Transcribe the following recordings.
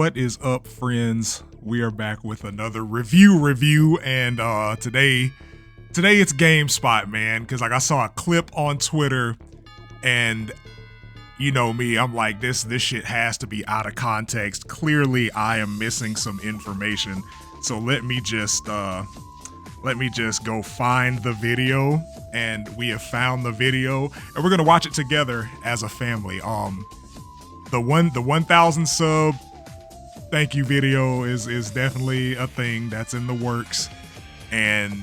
What is up, friends? We are back with another review, and today it's GameSpot, man, because like I saw a clip on Twitter, and you know me, I'm like, this shit has to be out of context. Clearly, I am missing some information, so let me just go find the video, and we have found the video, and we're gonna watch it together as a family. The 1,000 sub thank you video is definitely a thing that's in the works, and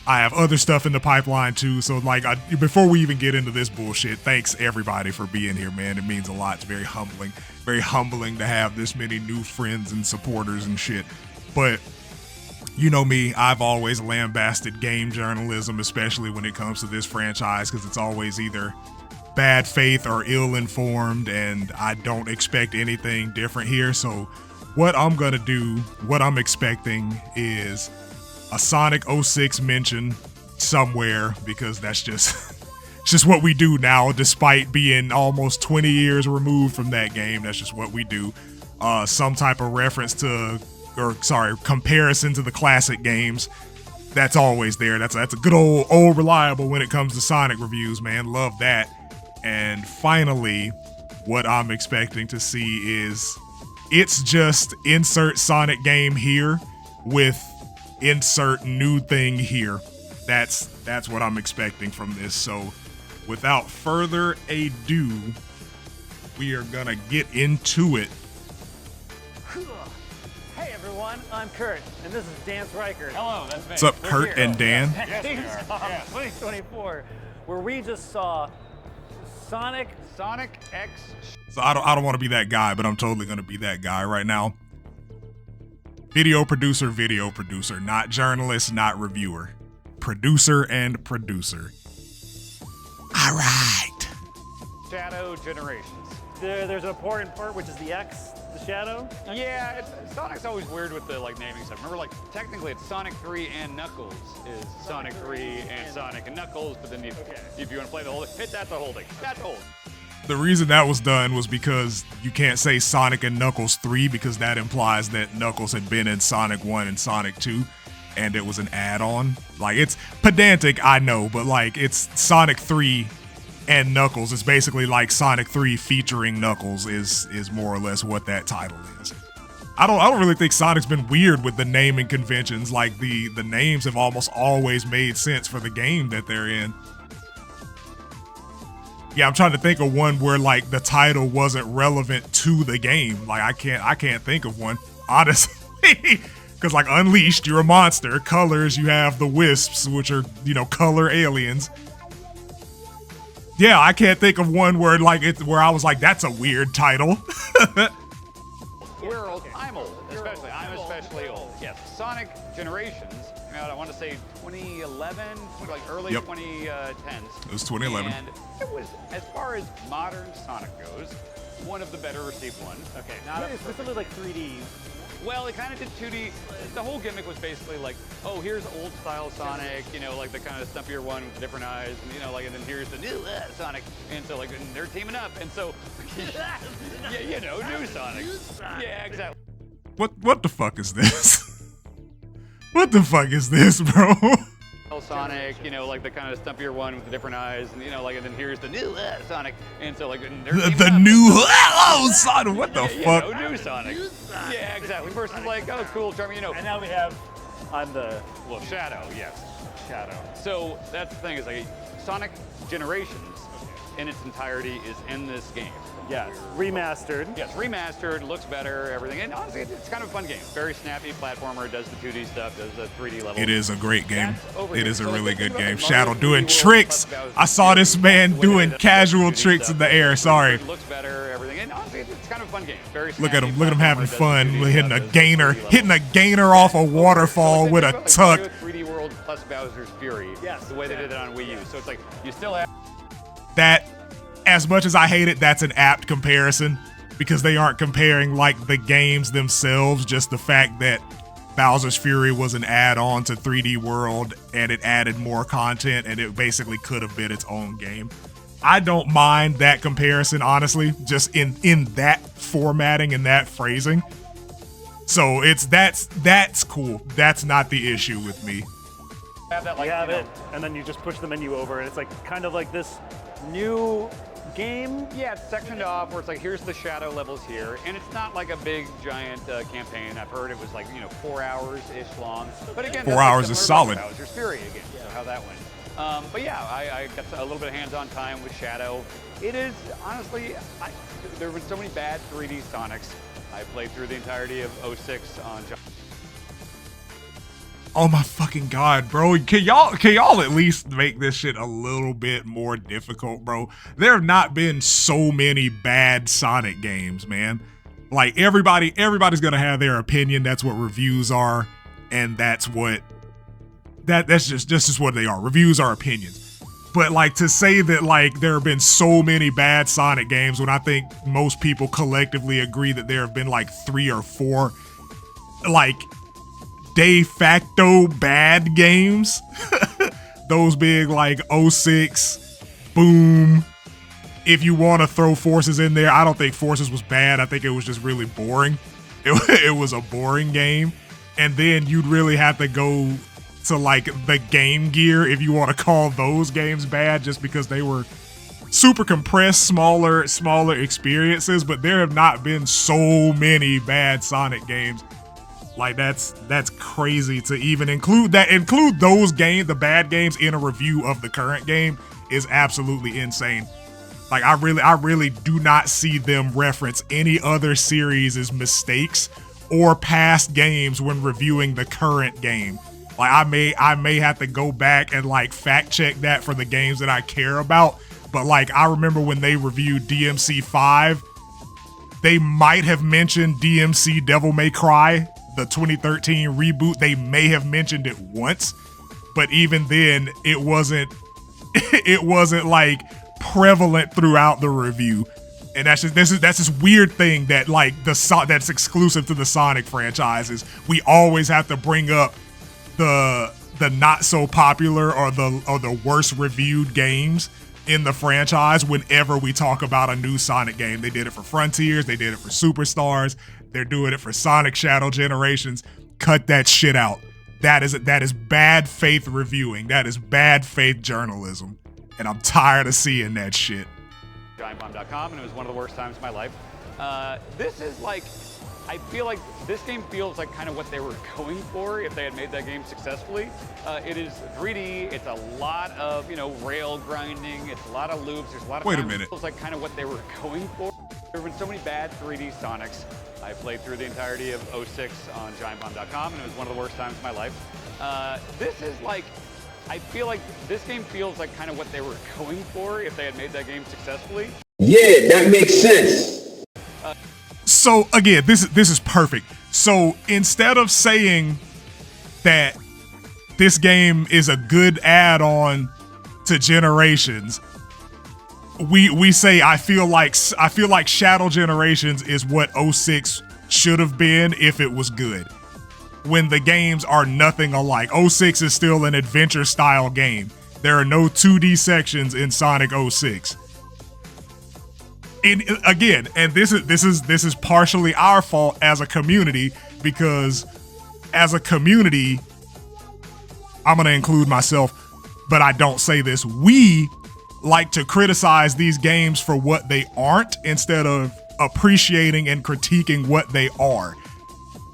I have other stuff in the pipeline too. So like, before we even get into this bullshit, thanks everybody for being here, man. It means a lot. It's very humbling to have this many new friends and supporters and shit. But you know me, I've always lambasted game journalism, especially when it comes to this franchise, because it's always either bad faith or ill-informed, and I don't expect anything different here. So what I'm gonna do, what I'm expecting is a Sonic 06 mention somewhere, because that's just it's just what we do now, despite being almost 20 years removed from that game. That's just what we do. Some type of reference to, comparison to the classic games. That's always there. That's a good old reliable when it comes to Sonic reviews, man. Love that. And finally, what I'm expecting to see is, it's just insert Sonic game here with insert new thing here. That's what I'm expecting from this. So without further ado, we are gonna get into it. Hey everyone, I'm Kurt, and this is Dan Riker. Hello, that's me. What's up, Kurt and Dan? Yes, we are. Yes. 2024, where we just saw Sonic X. So I don't want to be that guy, but I'm totally gonna be that guy right now. Video producer, not journalist, not reviewer. Producer and producer. All right. Shadow Generations. There's an important part, which is the X, the shadow. Yeah, Sonic's always weird with the naming stuff. Remember, technically it's Sonic 3 and Knuckles is Sonic 3 and Sonic and Knuckles, but then if you want to play the whole thing, that's the whole thing. That's old. The reason that was done was because you can't say Sonic and Knuckles 3, because that implies that Knuckles had been in Sonic 1 and Sonic 2, and it was an add-on. Like, it's pedantic, I know, but it's Sonic 3 and Knuckles. It's basically like Sonic 3 featuring Knuckles is more or less what that title is. I don't really think Sonic's been weird with the naming conventions. Like, the names have almost always made sense for the game that they're in. Yeah, I'm trying to think of one where the title wasn't relevant to the game. Like, I can't think of one, honestly. Because Unleashed, you're a monster. Colors, you have the Wisps, which are, color aliens. Yeah, I can't think of one where where I was like, that's a weird title. We're old. I'm old, especially. I'm especially old. Yes. Sonic Generations. I want to say 2011, early 2010s. It was 2011. And it was, as far as modern Sonic goes, one of the better received ones. Okay, not Especially 3D. Well, it kind of did 2D. The whole gimmick was basically oh, here's old style Sonic, the kind of stumpier one with the different eyes, and and then here's the new Sonic, and so and they're teaming up, and so yeah, new Sonic. Yeah, exactly. What the fuck is this? What the fuck is this, bro? Sonic, the kind of stumpier one with the different eyes, and and then here's the new Sonic, and so and they're the new Sonic. What the fuck? New Sonic. Yeah, exactly. Versus oh, cool, charming, And now we have on the Shadow. Yes, shadow. So that's the thing, is Sonic Generations in its entirety is in this game. Yes, remastered. Yes, remastered, looks better, everything. And honestly, it's kind of a fun game. Very snappy platformer, does the 2D stuff, does the 3D level. It is a great game. It is a really good game. Mario Shadow 3D doing World tricks. I saw this man doing casual tricks in the air. Sorry. Looks better, everything. And honestly, it's kind of a fun game. Very Look at him. Look at him platformer, having does the fun. 2D Hitting stuff, a does the gainer. 3D level. Hitting a gainer off a waterfall with a tuck. 3D World plus Bowser's Fury. Yes. The way they did it on Wii U. So it's you still have That, as much as I hate it, that's an apt comparison, because they aren't comparing the games themselves, just the fact that Bowser's Fury was an add-on to 3D World and it added more content, and it basically could have been its own game. I don't mind that comparison, honestly, just in that formatting and that phrasing. So that's cool. That's not the issue with me. Have that, like, You have you know, it, and then you just push the menu over, and it's like kind of like this new game. Yeah, it's sectioned off where it's like, here's the shadow levels here. And it's not like a big, giant campaign. I've heard it was like, 4 hours-ish long. But again, 4 hours is solid. That was your Fury again, so how that went. But yeah, I got a little bit of hands-on time with Shadow. It is, honestly, there have been so many bad 3D Sonics. I played through the entirety of 06 on Oh my fucking god, bro. Can y'all at least make this shit a little bit more difficult, bro? There have not been so many bad Sonic games, man. Like everybody's gonna have their opinion. That's what reviews are, and that's just what they are. Reviews are opinions. But like to say that like there have been so many bad Sonic games when I think most people collectively agree that there have been like 3 or 4 like de facto bad games. Those big like 06, Boom. If you want to throw Forces in there, I don't think Forces was bad. I think it was just really boring. It was a boring game. And then you'd really have to go to like the Game Gear if you want to call those games bad, just because they were super compressed, smaller experiences. But there have not been so many bad Sonic games. Like that's crazy to even include those games, the bad games, in a review of the current game is absolutely insane. Like I really do not see them reference any other series' mistakes or past games when reviewing the current game. Like I may have to go back and like fact check that for the games that I care about. But like I remember when they reviewed DMC 5, they might have mentioned DMC Devil May Cry, the 2013 reboot. They may have mentioned it once, but even then it wasn't like prevalent throughout the review. And that's this weird thing that like that's exclusive to the Sonic franchises. We always have to bring up the not so popular or the worst reviewed games in the franchise whenever we talk about a new Sonic game. They did it for Frontiers, they did it for Superstars, they're doing it for SonicXShadow Generations. Cut that shit out. That is bad faith reviewing. That is bad faith journalism. And I'm tired of seeing that shit. GiantBomb.com, and it was one of the worst times of my life. This is like, I feel like this game feels like kind of what they were going for if they had made that game successfully. It is 3D, it's a lot of, rail grinding, it's a lot of loops, there's a lot of Wait a times minute. It feels like kind of what they were going for. There have been so many bad 3D Sonics. I played through the entirety of 06 on GiantBomb.com, and it was one of the worst times of my life. This is like, I feel like this game feels like kind of what they were going for if they had made that game successfully. Yeah, that makes sense. So again, this is perfect. So instead of saying that this game is a good add-on to Generations, we say I feel like Shadow Generations is what 06 should have been if it was good. When the games are nothing alike. 06 is still an adventure style game. There are no 2D sections in Sonic 06. And again, and this is partially our fault as a community, because as a community, I'm gonna include myself, but I don't say this. We like to criticize these games for what they aren't instead of appreciating and critiquing what they are.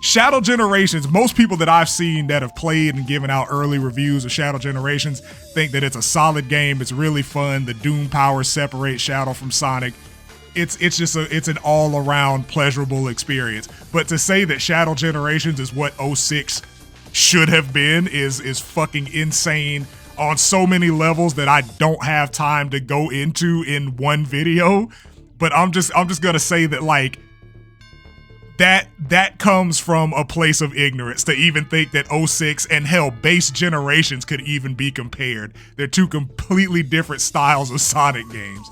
Shadow Generations, most people that I've seen that have played and given out early reviews of Shadow Generations think that it's a solid game. It's really fun. The Doom powers separate Shadow from Sonic. It's an all-around pleasurable experience. But to say that Shadow Generations is what 06 should have been is fucking insane on so many levels that I don't have time to go into in one video. But I'm just gonna say that like that comes from a place of ignorance to even think that 06 and hell, base Generations could even be compared. They're two completely different styles of Sonic games.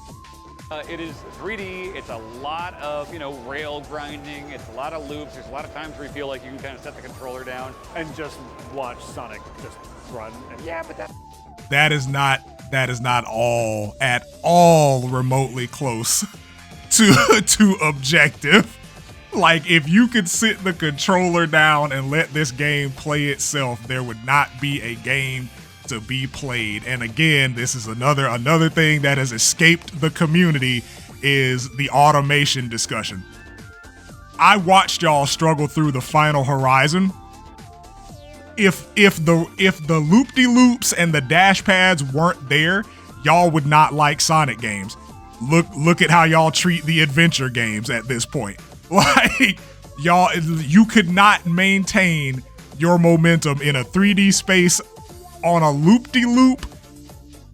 It is 3D, it's a lot of, rail grinding, it's a lot of loops, there's a lot of times where you feel like you can kind of set the controller down. And just watch Sonic just run. And Yeah, but That is not at all remotely close to objective. Like, if you could sit the controller down and let this game play itself, there would not be a game to be played. And again, this is another thing that has escaped the community is the automation discussion. I watched y'all struggle through the final Horizon. If the loop-de-loops and the dash pads weren't there, y'all would not like Sonic games. Look at how y'all treat the adventure games at this point. Like, y'all, you could not maintain your momentum in a 3D space on a loop-de-loop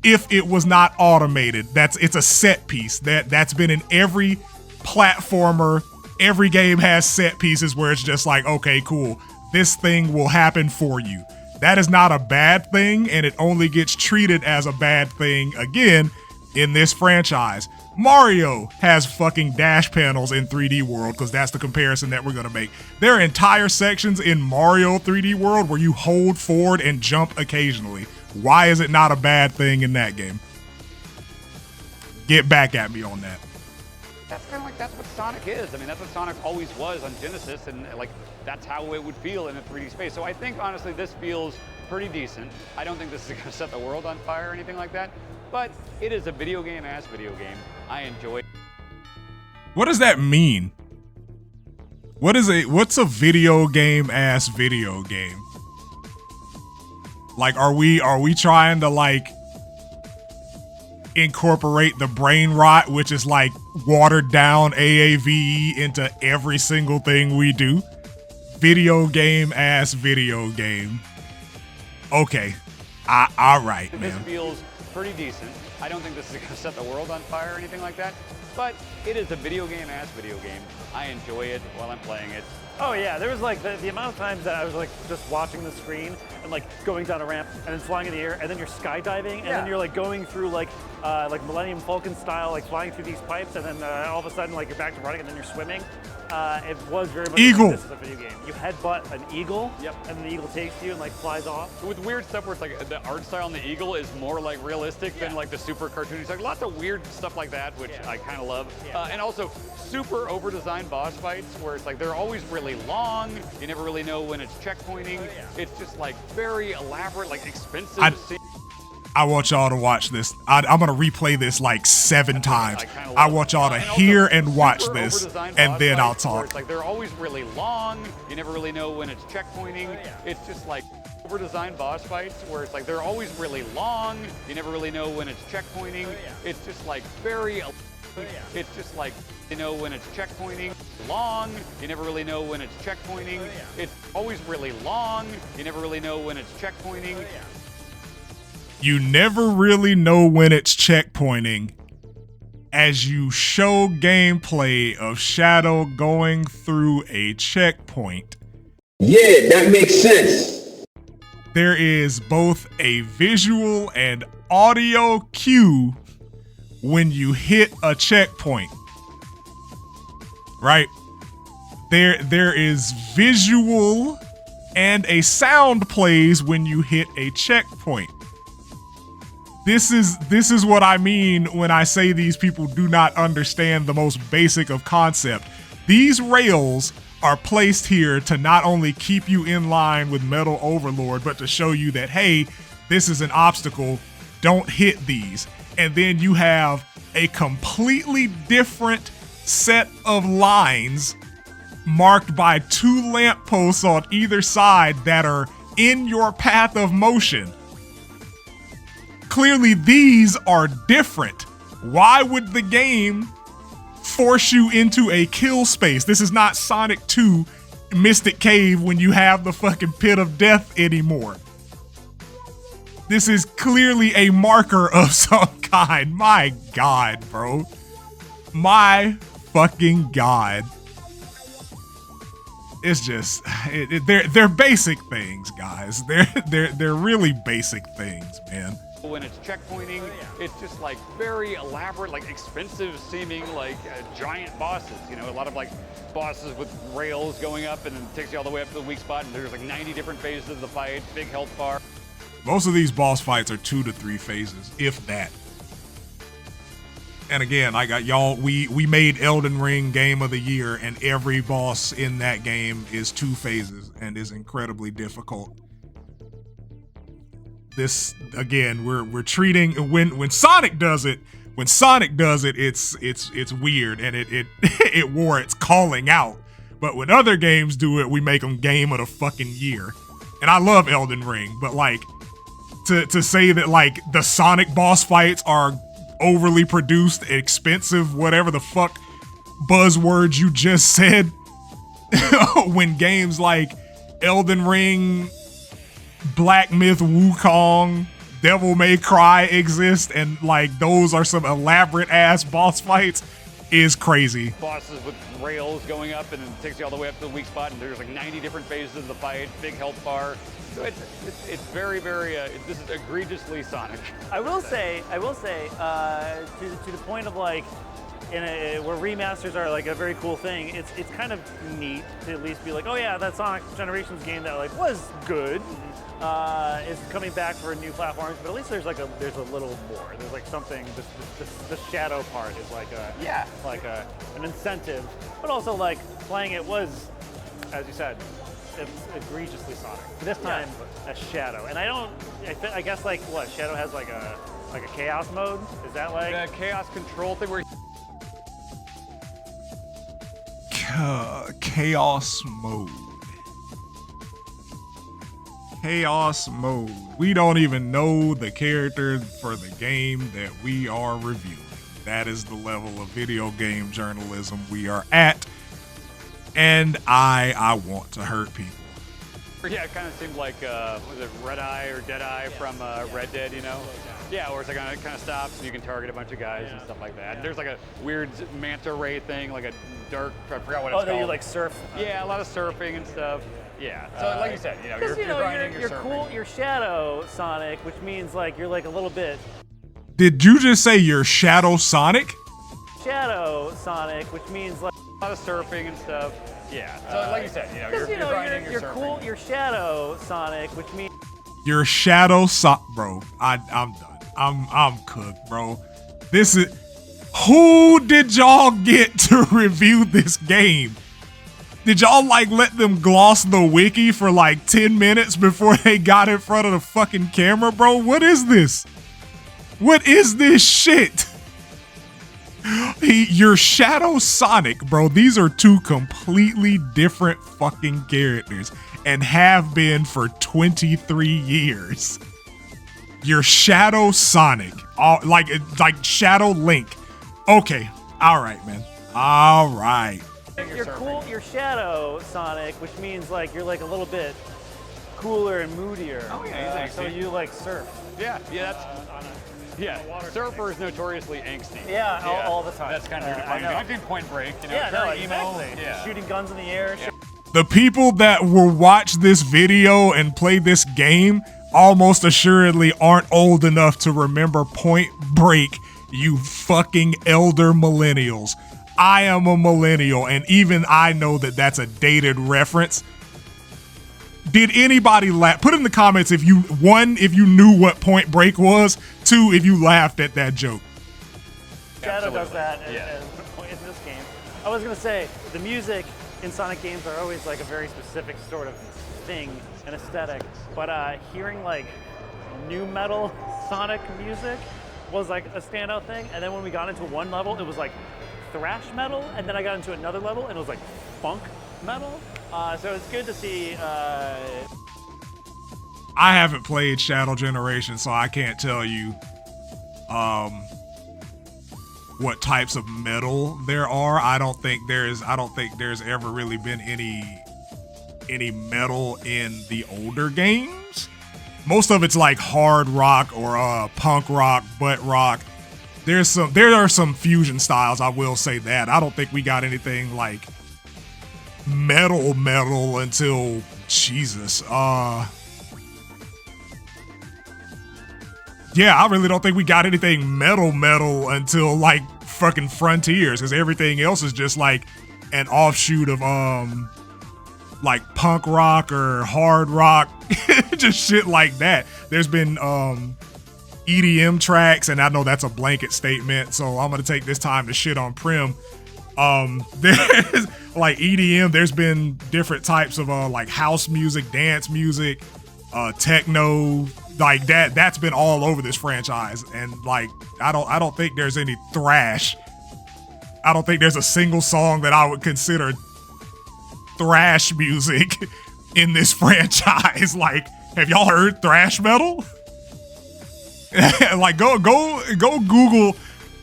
if it was not automated. It's a set piece that's been in every platformer. Every game has set pieces where it's just like, okay, cool, this thing will happen for you. That is not a bad thing, and it only gets treated as a bad thing again in this franchise. Mario has fucking dash panels in 3D World, because that's the comparison that we're gonna make. There are entire sections in Mario 3D World where you hold forward and jump occasionally. Why is it not a bad thing in that game? Get back at me on that. That's kind of like, that's what Sonic is. I mean, that's what Sonic always was on Genesis, and like, that's how it would feel in a 3D space. So I think, honestly, this feels pretty decent. I don't think this is gonna set the world on fire or anything like that, but it is a video game-ass video game. I enjoy it. What does that mean? What's a video game-ass video game? Like, are we trying to, like, incorporate the brain rot, which is like watered down AAVE, into every single thing we do? Video game ass video game. Okay. All right, man. This feels pretty decent. I don't think this is gonna set the world on fire or anything like that, but it is a video game ass video game. I enjoy it while I'm playing it. Oh yeah, there was like the amount of times that I was like just watching the screen and like going down a ramp and then flying in the air and then you're skydiving and then you're like going through like Millennium Falcon style, like flying through these pipes, and then all of a sudden like you're back to running and then you're swimming. It was very much Eagle. like this is a video game. You headbutt an eagle, and the eagle takes you and like flies off. With weird stuff where it's like the art style on the eagle is more like realistic than like the super cartoony stuff. Lots of weird stuff like that, which I kind of love. And also super over-designed boss fights where it's like they're always really long. You never really know when it's checkpointing. It's just like very elaborate, like expensive. I want y'all to watch this. I'm gonna replay this like 7 times. I want y'all to hear and watch this, and then I'll talk. It's like they're always really long. You never really know when it's checkpointing. It's just like over-designed boss fights where it's like they're always really long. You never really know when it's checkpointing. It's just like very. It's just like, you know, when it's checkpointing, long, you never really know when it's checkpointing. It's always really long, you never really know when it's checkpointing. You never really know when it's checkpointing as you show gameplay of Shadow going through a checkpoint. Yeah, that makes sense. There is both a visual and audio cue when you hit a checkpoint, right? There is visual and a sound plays when you hit a checkpoint. This is what I mean when I say these people do not understand the most basic of concept. These rails are placed here to not only keep you in line with Metal Overlord, but to show you that, hey, this is an obstacle, don't hit these. And then you have a completely different set of lines marked by 2 lampposts on either side that are in your path of motion. Clearly, these are different. Why would the game force you into a kill space? This is not Sonic 2 Mystic Cave when you have the fucking pit of death anymore. This is clearly a marker of some kind. My God, bro. My fucking God. It's just, they're basic things, guys. They're really basic things, man. When it's checkpointing, it's just like very elaborate, like expensive seeming, like giant bosses. You know, a lot of like bosses with rails going up and then it takes you all the way up to the weak spot, and there's like 90 different phases of the fight, big health bar. Most of these boss fights are 2 to 3 phases, if that. And again, I got y'all. We made Elden Ring Game of the Year, and every boss in that game is 2 phases and is incredibly difficult. This again, we're treating when Sonic does it. When Sonic does it, it's weird and it warrants calling out. But when other games do it, we make them Game of the fucking Year. And I love Elden Ring, but like to say that like the Sonic boss fights are overly produced, expensive, whatever the fuck buzzwords you just said, when games like Elden Ring, Black Myth Wukong, Devil May Cry exist, and like those are some elaborate ass boss fights, is crazy. Bosses with rails going up and it takes you all the way up to the weak spot, and there's like 90 different phases of the fight, big health bar. So it's very, very, this is egregiously Sonic. I will say, to the point of like, where remasters are like a very cool thing. It's kind of neat to at least be like, oh yeah, that Sonic Generations game that like was good is coming back for new platforms. But at least there's a little more. There's like something. The shadow part is like an incentive, but also like playing it was, as you said, egregiously Sonic. This time a Shadow, and I guess like what Shadow has like a chaos mode. Is that like the chaos control thing where? Chaos mode. Chaos mode. We don't even know the character for the game that we are reviewing. That is the level of video game journalism we are at. And I want to hurt people. Yeah, it kind of seemed like, was it Red Eye or Dead Eye from Red Dead, you know? Yeah, where it's like it kind of stops and you can target a bunch of guys and stuff like that. And there's like a weird manta ray thing, like a dark, I forgot what it's called. Oh, you like surf? Yeah, a lot of surfing and stuff. Yeah, so like you said, you're grinding, you're cool, you're Shadow Sonic, which means like you're like a little bit. Did you just say you're Shadow Sonic? Shadow Sonic, which means like a lot of surfing and stuff. Yeah, so like you said, you're grinding, you're cool, you're Shadow Sonic, which means you're Shadow Sonic, bro. I'm done. I'm cooked, bro. This is who did y'all get to review this game? Did y'all like let them gloss the wiki for like 10 minutes before they got in front of the fucking camera, bro? What is this? What is this shit? You're Shadow Sonic, bro. These are 2 completely different fucking characters and have been for 23 years. You're Shadow Sonic, like Shadow Link. Okay, all right, man. All right. You're cool, you're Shadow Sonic, which means like you're like a little bit cooler and moodier. Oh yeah, so you like surf. Yeah, surfers notoriously angsty. Yeah, all the time. That's kind of your defining. I've been Point Break, exactly. Yeah. Shooting guns in the air. Yeah. The people that will watch this video and play this game almost assuredly aren't old enough to remember Point Break, you fucking elder millennials. I am a millennial, and even I know that that's a dated reference. Did anybody laugh? Put in the comments if you knew what Point Break was. 2, if you laughed at that joke. Shadow does that in this game. I was gonna say the music in Sonic games are always like a very specific sort of thing and aesthetic, but hearing like new metal Sonic music was like a standout thing. And then when we got into one level, it was like thrash metal, and then I got into another level and it was like funk metal. So it's good to see. I haven't played Shadow Generation, so I can't tell you what types of metal there are. I don't think there's ever really been any metal in the older games. Most of it's like hard rock or punk rock, butt rock. There are some fusion styles, I will say that. I don't think we got anything like metal until Jesus. Yeah, I really don't think we got anything metal until like fucking Frontiers, because everything else is just like an offshoot of like punk rock or hard rock, just shit like that. There's been EDM tracks, and I know that's a blanket statement, so I'm gonna take this time to shit on Prim. There's like EDM, there's been different types of like house music, dance music, techno, like that's been all over this franchise. And like I don't think there's any thrash. I don't think there's a single song that I would consider thrash music in this franchise. Like, have y'all heard thrash metal? Like go Google,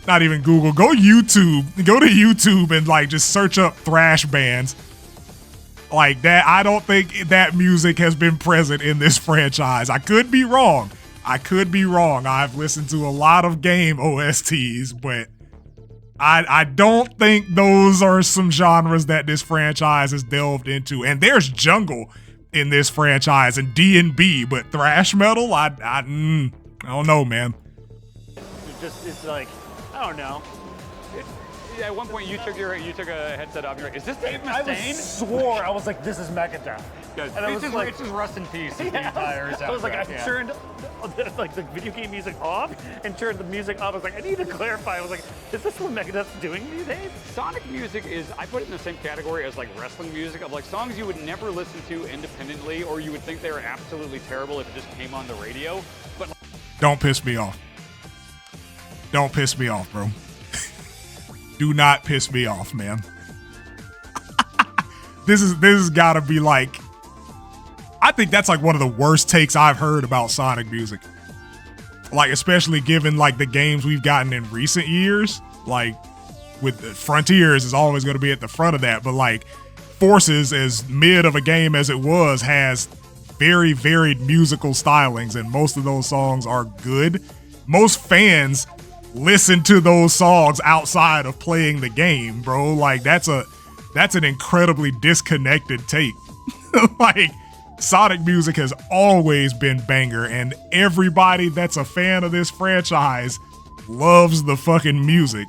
not even Google, go to YouTube and like just search up thrash bands like that. I don't think that music has been present in this franchise. I could be wrong. I've listened to a lot of game OSTs, but I don't think those are some genres that this franchise has delved into. And there's jungle in this franchise and D&B, but thrash metal, I don't know, man. It's like, I don't know. Yeah, at one point you took a headset off. You're like, is this Dave I Mustaine? swore, I was like, this is Megadeth. And I was like, it's just rust in peace. The yeah, entire I was like, I soundtrack, turned like the video game music off and turned the music off. I was like, I need to clarify. I was like, is this what Megadeth's doing these days? Sonic music is, I put it in the same category as like wrestling music, of like songs you would never listen to independently, or you would think they were absolutely terrible if it just came on the radio. But Don't piss me off. Don't piss me off, bro. Do not piss me off, man. This has gotta be like, I think that's like one of the worst takes I've heard about Sonic music. Like, especially given like the games we've gotten in recent years, like with Frontiers is always going to be at the front of that, but like Forces, as mid of a game as it was, has very varied musical stylings, and most of those songs are good. Most fans listen to those songs outside of playing the game, bro. Like that's an incredibly disconnected take. Like, Sonic music has always been banger, and everybody that's a fan of this franchise loves the fucking music.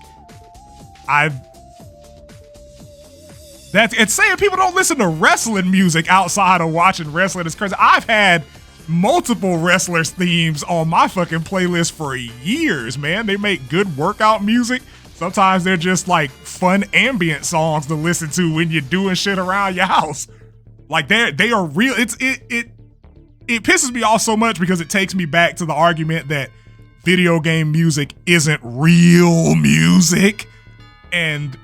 It's saying people don't listen to wrestling music outside of watching wrestling is crazy. I've had multiple wrestlers themes on my fucking playlist for years, man. They make good workout music. Sometimes they're just like fun ambient songs to listen to when you're doing shit around your house. Like they are real. It pisses me off so much because it takes me back to the argument that video game music isn't real music, and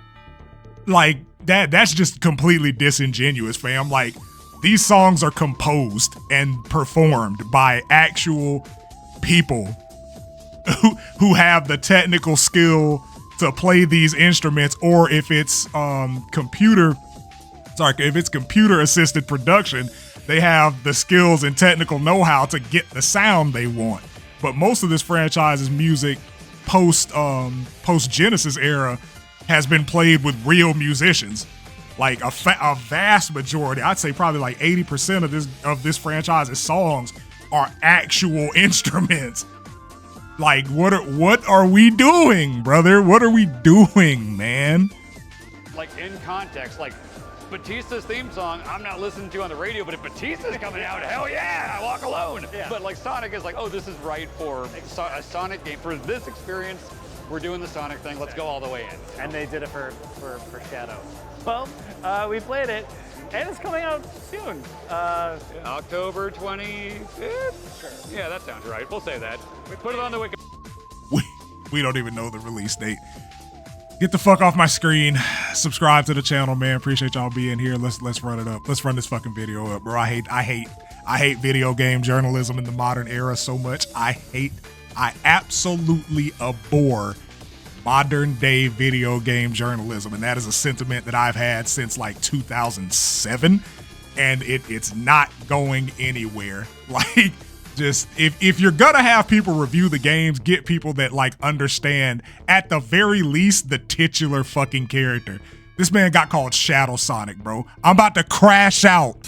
like that's just completely disingenuous, fam. Like, these songs are composed and performed by actual people who have the technical skill to play these instruments, or if it's computer assisted production, they have the skills and technical know-how to get the sound they want. But most of this franchise's music post Genesis era has been played with real musicians. Like a vast majority, I'd say probably like 80% of this franchise's songs are actual instruments. Like, what are we doing, brother? What are we doing, man? like in context, like Batista's theme song, I'm not listening to on the radio, but if Batista's coming out, hell yeah, I walk alone. Yeah. But like Sonic is like, oh, this is right for a Sonic game. For this experience, we're doing the Sonic thing. Let's go all the way in. And they did it for Shadow. Well, we played it, and it's coming out soon. October 25th? Sure. Yeah, that sounds right. We'll say that. We put it on the wiki. We don't even know the release date. Get the fuck off my screen. Subscribe to the channel, man. Appreciate y'all being here. Let's run it up. Let's run this fucking video up, bro. I hate video game journalism in the modern era so much. I absolutely abhor modern day video game journalism, and that is a sentiment that I've had since like 2007, and it's not going anywhere. Like, just if you're gonna have people review the games, get people that like understand at the very least the titular fucking character. This man got called Shadow Sonic, bro. I'm about to crash out.